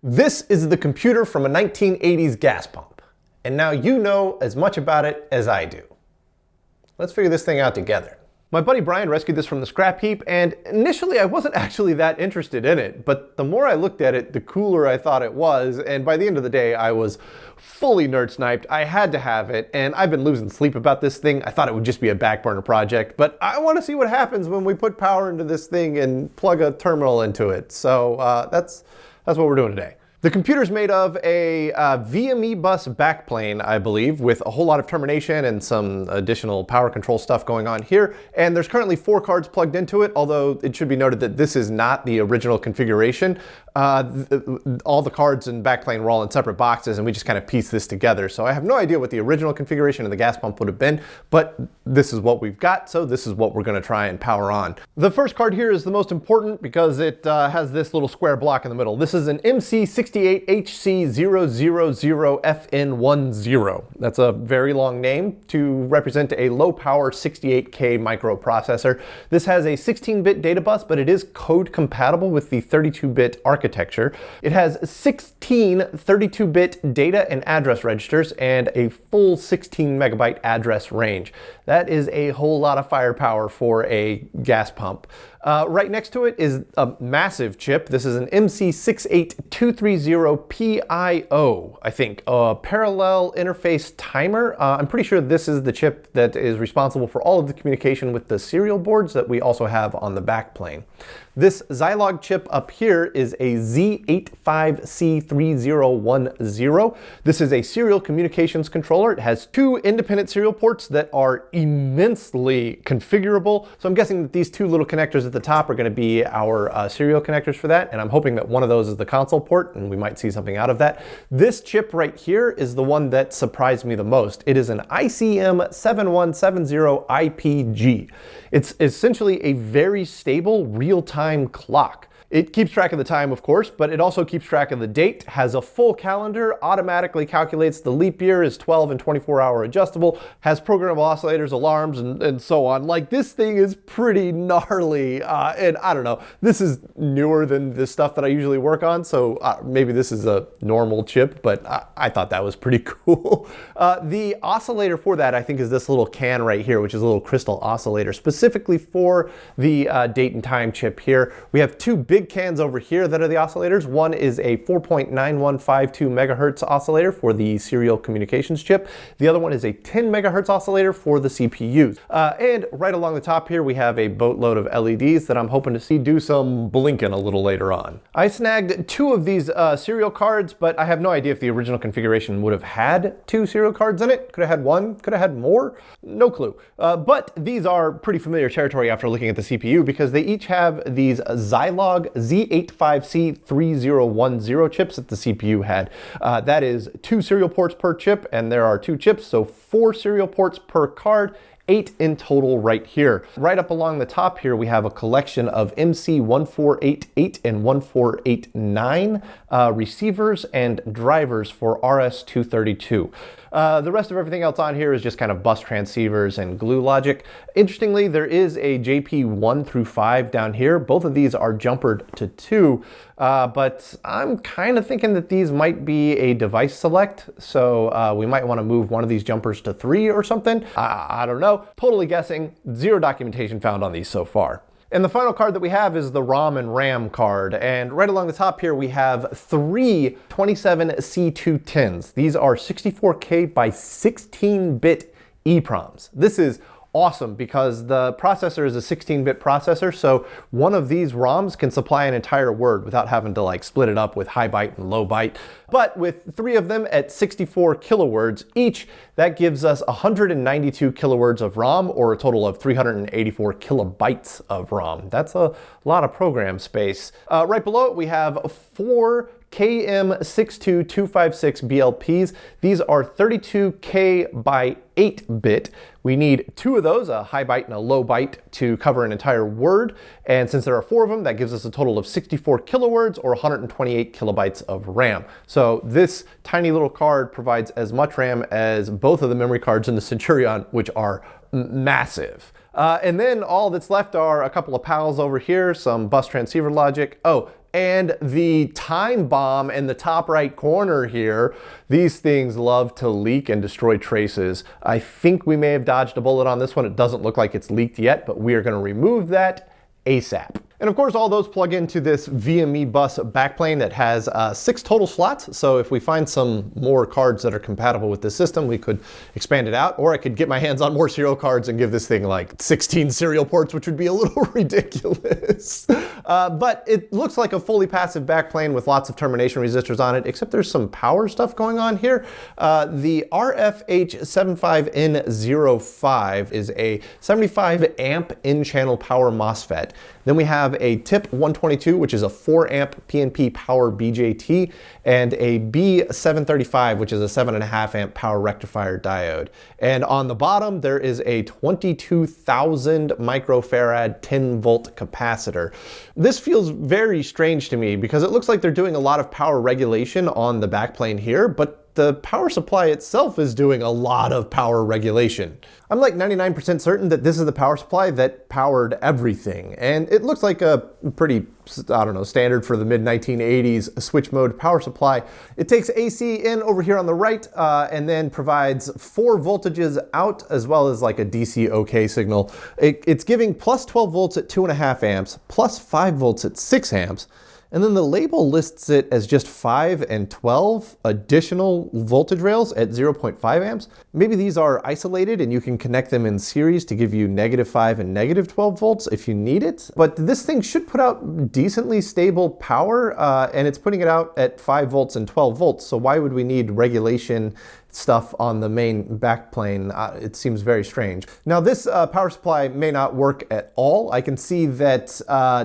This is the computer from a 1980s gas pump, and now you know as much about it as I do. Let's figure this thing out together. My buddy Brian rescued this from the scrap heap, and initially I wasn't actually that interested in it, but the more I looked at it, the cooler I thought it was, and by the end of the day I was fully nerd sniped. I had to have it, and I've been losing sleep about this thing. I thought it would just be a back burner project, but I want to see what happens when we put power into this thing and plug a terminal into it. So that's what we're doing today. The computer's made of a VME bus backplane, I believe, with a whole lot of termination and some additional power control stuff going on here. And there's currently 4 cards plugged into it, although it should be noted that this is not the original configuration. All the cards in backplane were all in separate boxes, and we just kind of pieced this together. So I have no idea what the original configuration of the gas pump would have been, but this is what we've got, so this is what we're going to try and power on. The first card here is the most important because it has this little square block in the middle. This is an MC68HC000FN10. That's a very long name to represent a low-power 68K microprocessor. This has a 16-bit data bus, but it is code compatible with the 32-bit architecture. It has 16 32-bit data and address registers and a full 16 megabyte address range. That is a whole lot of firepower for a gas pump. Right next to it is a massive chip. This is an MC68230PIO, I think, a parallel interface timer. I'm pretty sure this is the chip that is responsible for all of the communication with the serial boards that we also have on the backplane. This Zilog chip up here is a Z85C3010. This is a serial communications controller. It has 2 independent serial ports that are immensely configurable. So I'm guessing that these 2 little connectors at the top are going to be our serial connectors for that, and I'm hoping that one of those is the console port, and we might see something out of that. This chip right here is the one that surprised me the most. It is an ICM7170IPG. It's essentially a very stable real-time clock. It keeps track of the time, of course, but it also keeps track of the date, has a full calendar, automatically calculates the leap year, is 12 and 24-hour adjustable, has programmable oscillators, alarms, and so on. Like, this thing is pretty gnarly, and I don't know, this is newer than the stuff that I usually work on, so maybe this is a normal chip, but I thought that was pretty cool. The oscillator for that, I think, is this little can right here, which is a little crystal oscillator, specifically for the date and time chip here. We have 2 big cans over here that are the oscillators. One is a 4.9152 megahertz oscillator for the serial communications chip. The other one is a 10 megahertz oscillator for the CPUs. And right along the top here, we have a boatload of LEDs that I'm hoping to see do some blinking a little later on. I snagged 2 of these serial cards, but I have no idea if the original configuration would have had 2 serial cards in it. Could have had 1, could have had more, no clue. But these are pretty familiar territory after looking at the CPU because they each have these Zilog Z85C3010 chips that the CPU had. That is 2 serial ports per chip, and there are 2 chips, so 4 serial ports per card. 8 in total right here. Right up along the top here, we have a collection of MC1488 and 1489 receivers and drivers for RS-232. The rest of everything else on here is just kind of bus transceivers and glue logic. Interestingly, there is a JP 1 through 5 down here. Both of these are jumpered to 2, but I'm kind of thinking that these might be a device select, so we might want to move one of these jumpers to 3 or something. I don't know. Totally guessing. 0 documentation found on these so far. And the final card that we have is the ROM and RAM card. And right along the top here, we have 3 27C210s. These are 64K by 16-bit EEPROMs. This is awesome because the processor is a 16-bit processor, so one of these ROMs can supply an entire word without having to like split it up with high byte and low byte. But with 3 of them at 64 kilowords each, that gives us 192 kilowords of ROM, or a total of 384 kilobytes of ROM. That's a lot of program space. Right below it, we have 4 KM62256 BLPs. These are 32K by 8-bit. We need 2 of those, a high byte and a low byte, to cover an entire word. And since there are 4 of them, that gives us a total of 64 kilowords or 128 kilobytes of RAM. So this tiny little card provides as much RAM as both of the memory cards in the Centurion, which are massive. And then all that's left are a couple of pals over here, some bus transceiver logic. Oh, And the time bomb in the top right corner here, these things love to leak and destroy traces. I think we may have dodged a bullet on this one. It doesn't look like it's leaked yet, but we are going to remove that ASAP. And of course, all those plug into this VME bus backplane that has 6 total slots. So if we find some more cards that are compatible with this system, we could expand it out, or I could get my hands on more serial cards and give this thing like 16 serial ports, which would be a little ridiculous. But it looks like a fully passive backplane with lots of termination resistors on it, except there's some power stuff going on here. The RFH75N05 is a 75 amp in-channel power MOSFET. Then we have a TIP 122, which is a 4 amp PNP power BJT, and a B735, which is a 7.5 amp power rectifier diode. And on the bottom, there is a 22,000 microfarad 10 volt capacitor. This feels very strange to me because it looks like they're doing a lot of power regulation on the backplane here, but the power supply itself is doing a lot of power regulation. I'm like 99% certain that this is the power supply that powered everything. And it looks like a pretty, I don't know, standard for the mid-1980s switch mode power supply. It takes AC in over here on the right and then provides 4 voltages out as well as like a DC OK signal. It's giving plus 12 volts at 2.5 amps, plus 5 volts at 6 amps. And then the label lists it as just 5 and 12 additional voltage rails at 0.5 amps. Maybe these are isolated and you can connect them in series to give you -5 and -12 volts if you need it. But this thing should put out decently stable power and it's putting it out at 5 volts and 12 volts. So why would we need regulation stuff on the main backplane? It seems very strange. Now this power supply may not work at all. I can see that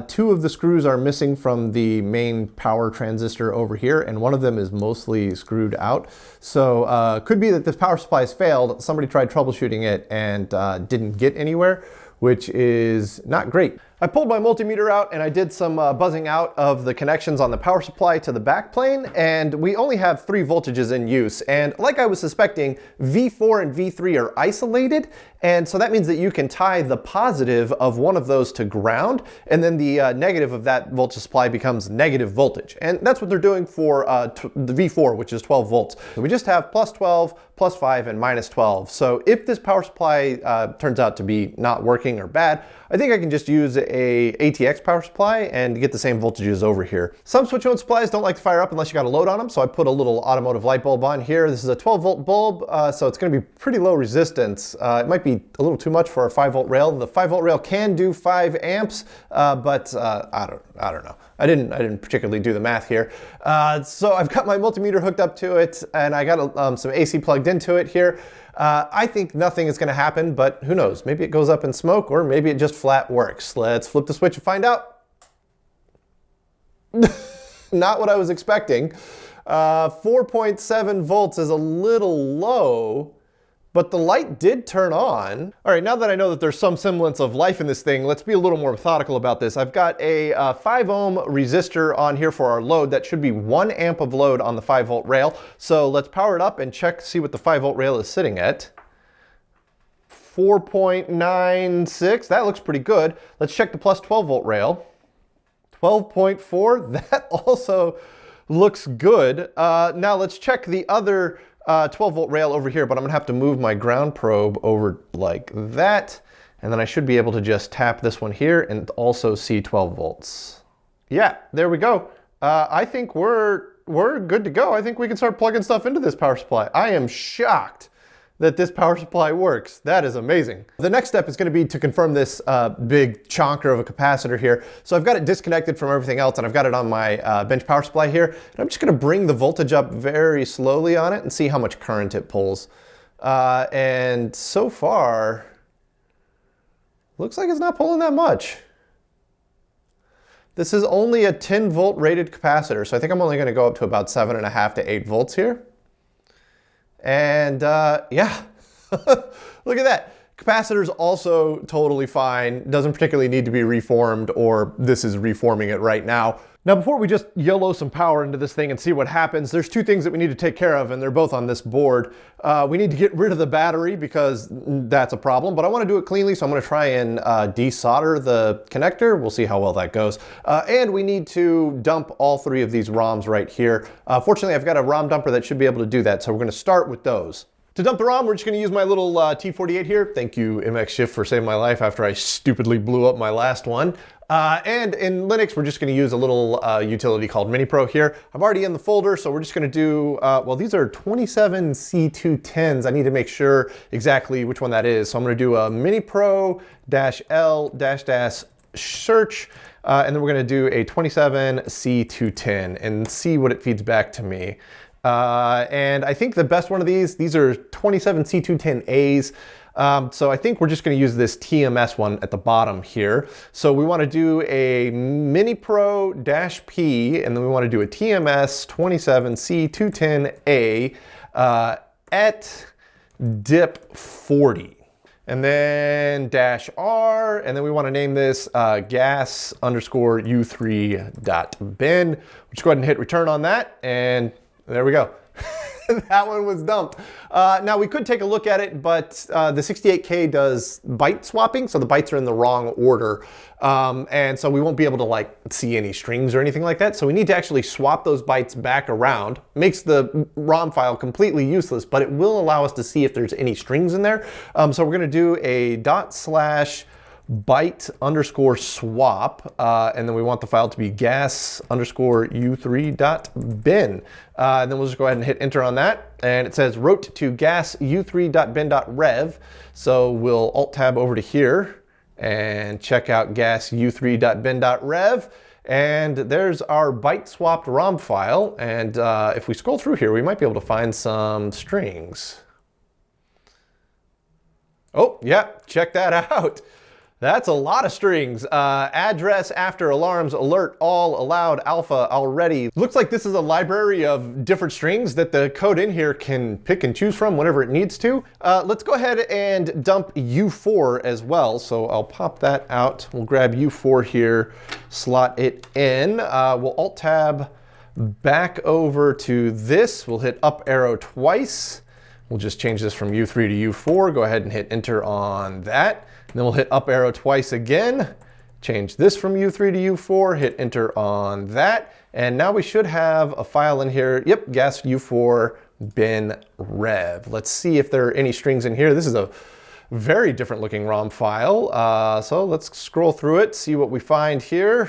2 of the screws are missing from the main power transistor over here, and one of them is mostly screwed out. So could be that this power supply has failed. Somebody tried troubleshooting it and didn't get anywhere, which is not great. I pulled my multimeter out and I did some buzzing out of the connections on the power supply to the backplane, and we only have 3 voltages in use. And like I was suspecting, V4 and V3 are isolated, and so that means that you can tie the positive of one of those to ground, and then the negative of that voltage supply becomes negative voltage. And that's what they're doing for the V4, which is 12 volts. So we just have plus 12, plus 5, and minus 12. So if this power supply turns out to be not working or bad, I think I can just use a ATX power supply and get the same voltages over here. Some switch mode supplies don't like to fire up unless you got a load on them, so I put a little automotive light bulb on here. This is a 12 volt bulb, so it's going to be pretty low resistance. It might be a little too much for a 5 volt rail. The 5 volt rail can do 5 amps, but I don't know. I didn't particularly do the math here. So I've got my multimeter hooked up to it, and I got some AC plugged into it here. I think nothing is going to happen, but who knows? Maybe it goes up in smoke, or maybe it just flat works. Let's flip the switch and find out. Not what I was expecting. 4.7 volts is a little low, but the light did turn on. All right, now that I know that there's some semblance of life in this thing, let's be a little more methodical about this. I've got a 5 ohm resistor on here for our load. That should be 1 amp of load on the 5 volt rail. So let's power it up and check, see what the 5 volt rail is sitting at. 4.96, that looks pretty good. Let's check the plus 12 volt rail. 12.4, that also looks good. Now let's check the other 12 volt rail over here, but I'm gonna have to move my ground probe over like that, and then I should be able to just tap this one here and also see 12 volts. Yeah, there we go. I think we're good to go. I think we can start plugging stuff into this power supply. I am shocked that this power supply works. That is amazing. The next step is going to be to confirm this big chonker of a capacitor here. So I've got it disconnected from everything else, and I've got it on my bench power supply here. And I'm just going to bring the voltage up very slowly on it and see how much current it pulls. And so far, looks like it's not pulling that much. This is only a 10 volt rated capacitor, so I think I'm only going to go up to about 7.5 to 8 volts here. And yeah, look at that. Capacitor's also totally fine. Doesn't particularly need to be reformed, or this is reforming it right now. Now, before we just YOLO some power into this thing and see what happens, there's two things that we need to take care of, and they're both on this board. We need to get rid of the battery because that's a problem, but I want to do it cleanly, so I'm going to try and desolder the connector. We'll see how well that goes. And we need to dump all three of these ROMs right here. Fortunately, I've got a ROM dumper that should be able to do that, so we're going to start with those. To dump the ROM, we're just going to use my little T48 here. Thank you, MX Shift, for saving my life after I stupidly blew up my last one. And in Linux, we're just going to use a little utility called MiniPro here. I'm already in the folder, so we're just going to do, well, these are 27 C210s. I need to make sure exactly which one that is. So I'm going to do a MiniPro-L-search, and then we're going to do a 27 C210 and see what it feeds back to me. And I think the best one of these are 27 C210As. So I think we're just going to use this TMS one at the bottom here. So we want to do a MiniPro-P, and then we want to do a TMS 27 C210A at dip 40. And then -R, and then we want to name this gas_u3.bin. We'll just go ahead and hit return on that, and there we go. That one was dumped. Now we could take a look at it, but the 68K does byte swapping, so the bytes are in the wrong order. And so we won't be able to like see any strings or anything like that. So we need to actually swap those bytes back around. Makes the ROM file completely useless, but it will allow us to see if there's any strings in there. So we're gonna do a /byte_swap, and then we want the file to be gas_u3.bin. And then we'll just go ahead and hit enter on that. And it says wrote to gas_u3.bin.rev. So we'll alt-tab over to here and check out gas_u3.bin.rev. And there's our byte swapped ROM file. And if we scroll through here, we might be able to find some strings. Oh, yeah, check that out. That's a lot of strings. Address, after, alarms, alert, all, allowed, alpha, already. Looks like this is a library of different strings that the code in here can pick and choose from whenever it needs to. Let's go ahead and dump U4 as well. So I'll pop that out. We'll grab U4 here, slot it in. We'll Alt-Tab back over to this. We'll hit up arrow twice. We'll just change this from U3 to U4. Go ahead and hit enter on that. And then we'll hit up arrow twice again, change this from U3 to U4, hit enter on that. And now we should have a file in here. Yep, gas U4 bin rev. Let's see if there are any strings in here. This is a very different looking ROM file. So let's scroll through it, see what we find here.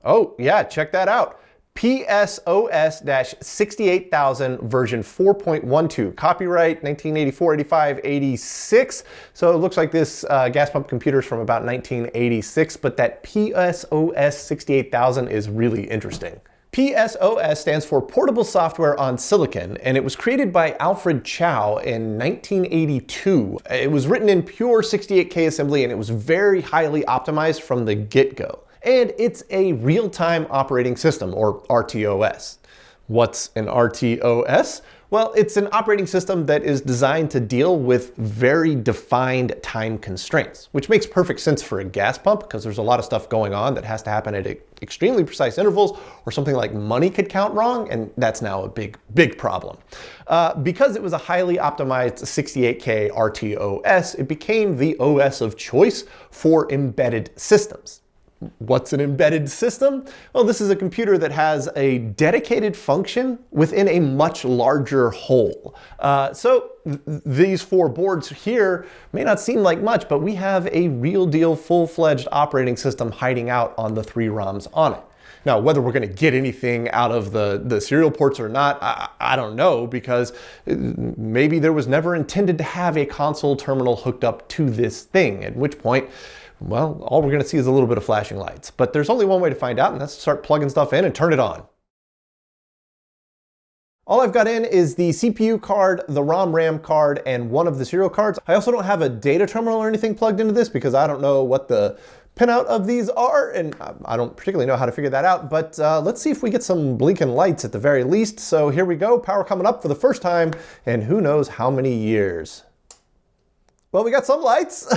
Oh yeah, check that out. pSOS-68000 version 4.12, copyright 1984, 85, 86. So it looks like this gas pump computer is from about 1986, but that pSOS-68000 is really interesting. pSOS stands for Portable Software on Silicon, and it was created by Alfred Chow in 1982. It was written in pure 68K assembly, and it was very highly optimized from the get-go. And it's a real-time operating system, or RTOS. What's an RTOS? Well, it's an operating system that is designed to deal with very defined time constraints, which makes perfect sense for a gas pump because there's a lot of stuff going on that has to happen at extremely precise intervals, or something like money could count wrong, and that's now a big problem. Because it was a highly optimized 68K RTOS, it became the OS of choice for embedded systems. What's an embedded system? Well, this is a computer that has a dedicated function within a much larger whole. These four boards here may not seem like much, but we have a real deal full-fledged operating system hiding out on the three ROMs on it. Now, whether we're going to get anything out of the serial ports or not, I don't know, because maybe there was never intended to have a console terminal hooked up to this thing, at which point, well, all we're going to see is a little bit of flashing lights. But there's only one way to find out, and that's to start plugging stuff in and turn it on. All I've got in is the CPU card, the RAM card, and one of the serial cards. I also don't have a data terminal or anything plugged into this because I don't know what the pinout of these are, and I don't particularly know how to figure that out, but let's see if we get some blinking lights at the very least. So here we go, power coming up for the first time in who knows how many years. Well, we got some lights.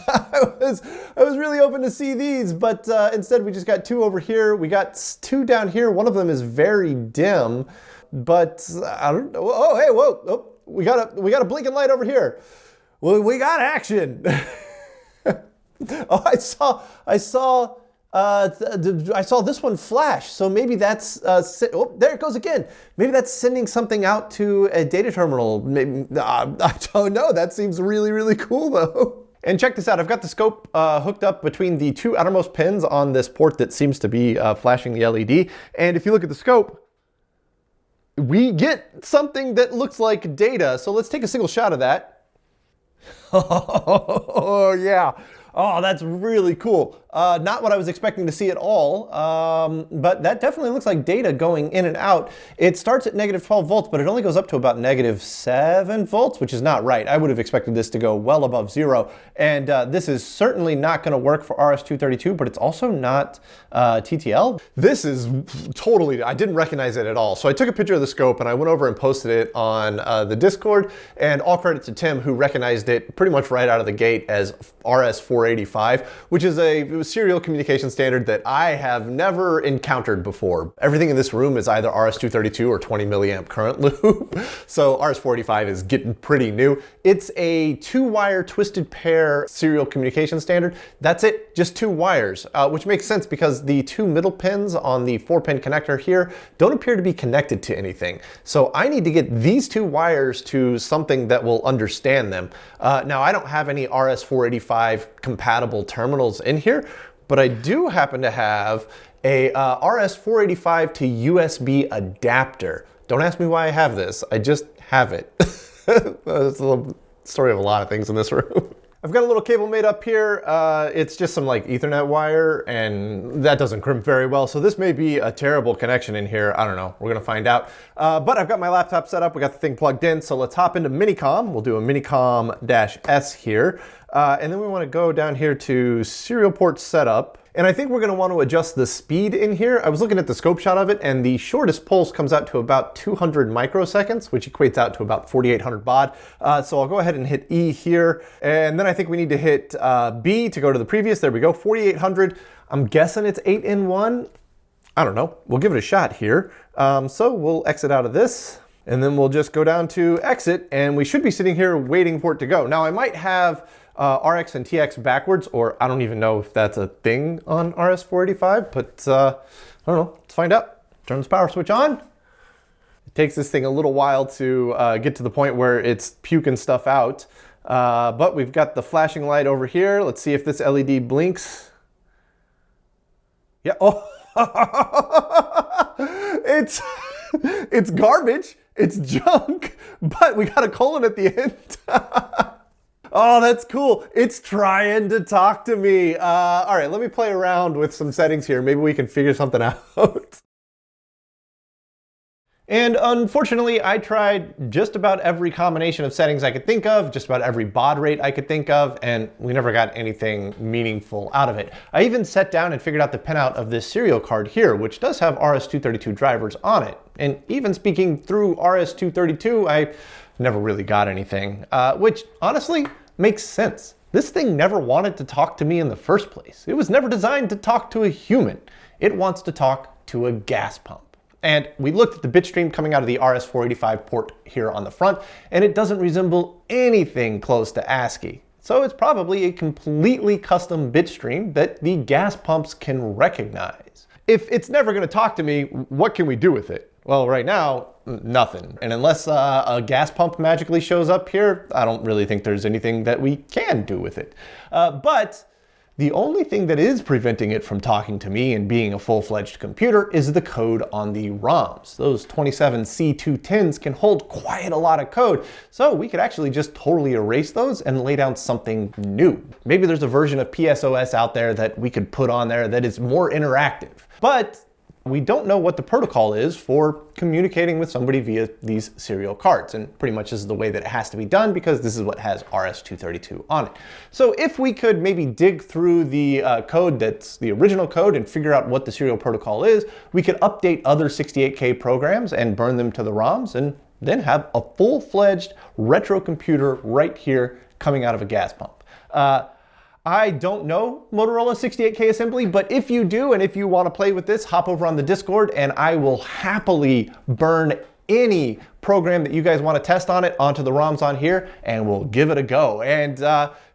I was really hoping to see these, but instead we just got two over here. We got two down here. One of them is very dim, but I don't know. Oh, hey, whoa! Oh, we got a blinking light over here. Well, we got action. Oh, I saw this one flash. So maybe that's oh, there it goes again. Maybe that's sending something out to a data terminal. Maybe, I don't know. That seems really, really cool though. And check this out. I've got the scope hooked up between the two outermost pins on this port that seems to be flashing the LED. And if you look at the scope, we get something that looks like data. So let's take a single shot of that. Oh, yeah. Oh, that's really cool. Not what I was expecting to see at all, but that definitely looks like data going in and out. It starts at negative 12 volts, but it only goes up to about negative 7 volts, which is not right. I would have expected this to go well above zero. And this is certainly not gonna work for RS-232, but it's also not TTL. This is totally, I didn't recognize it at all. So I took a picture of the scope and I went over and posted it on the Discord, and all credit to Tim, who recognized it pretty much right out of the gate as RS-485, which is a serial communication standard that I have never encountered before. Everything in this room is either RS-232 or 20 milliamp current loop. So RS-485 is getting pretty new. It's a 2-wire twisted pair serial communication standard. That's it, just 2 wires, which makes sense because the 2 middle pins on the 4-pin connector here don't appear to be connected to anything. So I need to get these 2 wires to something that will understand them. Now I don't have any RS-485 compatible terminals in here, but I do happen to have a RS-485 to USB adapter. Don't ask me why I have this, I just have it. It's a little story of a lot of things in this room. I've got a little cable made up here. It's just some like Ethernet wire, and that doesn't crimp very well. So this may be a terrible connection in here. I don't know, we're gonna find out. But I've got my laptop set up. We got the thing plugged in. So let's hop into Minicom. We'll do a Minicom-S here. And then we wanna go down here to serial port setup. And I think we're gonna want to adjust the speed in here. I was looking at the scope shot of it, and the shortest pulse comes out to about 200 microseconds, which equates out to about 4,800 baud. So I'll go ahead and hit E here. And then I think we need to hit B to go to the previous. There we go, 4,800. I'm guessing it's 8-in-1. I don't know, we'll give it a shot here. So we'll exit out of this, and then we'll just go down to exit, and we should be sitting here waiting for it to go. Now I might have RX and TX backwards, or I don't even know if that's a thing on RS-485, but I don't know, let's find out. Turn this power switch on. It takes this thing a little while to get to the point where it's puking stuff out, but we've got the flashing light over here. Let's see if this LED blinks. Yeah, oh, it's garbage, it's junk, but we got a colon at the end. Oh, that's cool. It's trying to talk to me. All right, let me play around with some settings here. Maybe we can figure something out. And unfortunately, I tried just about every combination of settings I could think of, just about every baud rate I could think of, and we never got anything meaningful out of it. I even sat down and figured out the pinout of this serial card here, which does have RS-232 drivers on it. And even speaking through RS-232, I never really got anything, which honestly makes sense. This thing never wanted to talk to me in the first place. It was never designed to talk to a human. It wants to talk to a gas pump. And we looked at the bit stream coming out of the RS-485 port here on the front, and it doesn't resemble anything close to ASCII. So it's probably a completely custom bit stream that the gas pumps can recognize. If it's never gonna talk to me, what can we do with it? Well, right now, nothing. And unless a gas pump magically shows up here, I don't really think there's anything that we can do with it. But the only thing that is preventing it from talking to me and being a full-fledged computer is the code on the ROMs. Those 27 C210s can hold quite a lot of code, so we could actually just totally erase those and lay down something new. Maybe there's a version of pSOS out there that we could put on there that is more interactive. But we don't know what the protocol is for communicating with somebody via these serial cards, and pretty much this is the way that it has to be done because this is what has RS-232 on it. So if we could maybe dig through the code that's the original code and figure out what the serial protocol is, we could update other 68K programs and burn them to the ROMs, and then have a full-fledged retro computer right here coming out of a gas pump. I don't know Motorola 68K assembly, but if you do, and if you want to play with this, hop over on the Discord and I will happily burn any program that you guys want to test on it onto the ROMs on here, and we'll give it a go. And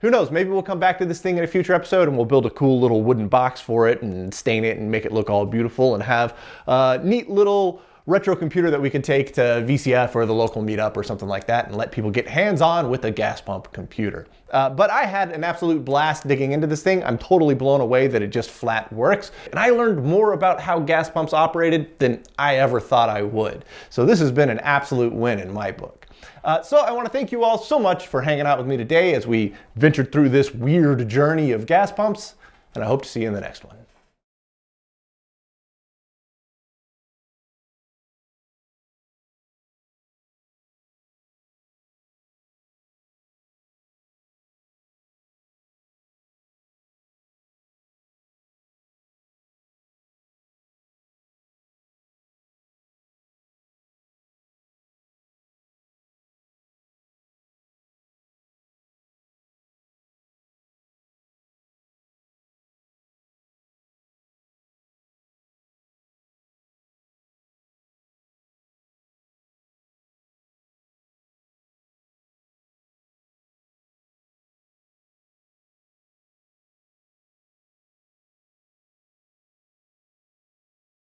who knows, maybe we'll come back to this thing in a future episode and we'll build a cool little wooden box for it and stain it and make it look all beautiful and have a neat little retro computer that we can take to VCF or the local meetup or something like that and let people get hands-on with a gas pump computer. But I had an absolute blast digging into this thing. I'm totally blown away that it just flat works. And I learned more about how gas pumps operated than I ever thought I would. So this has been an absolute win in my book. So I want to thank you all so much for hanging out with me today as we ventured through this weird journey of gas pumps, and I hope to see you in the next one.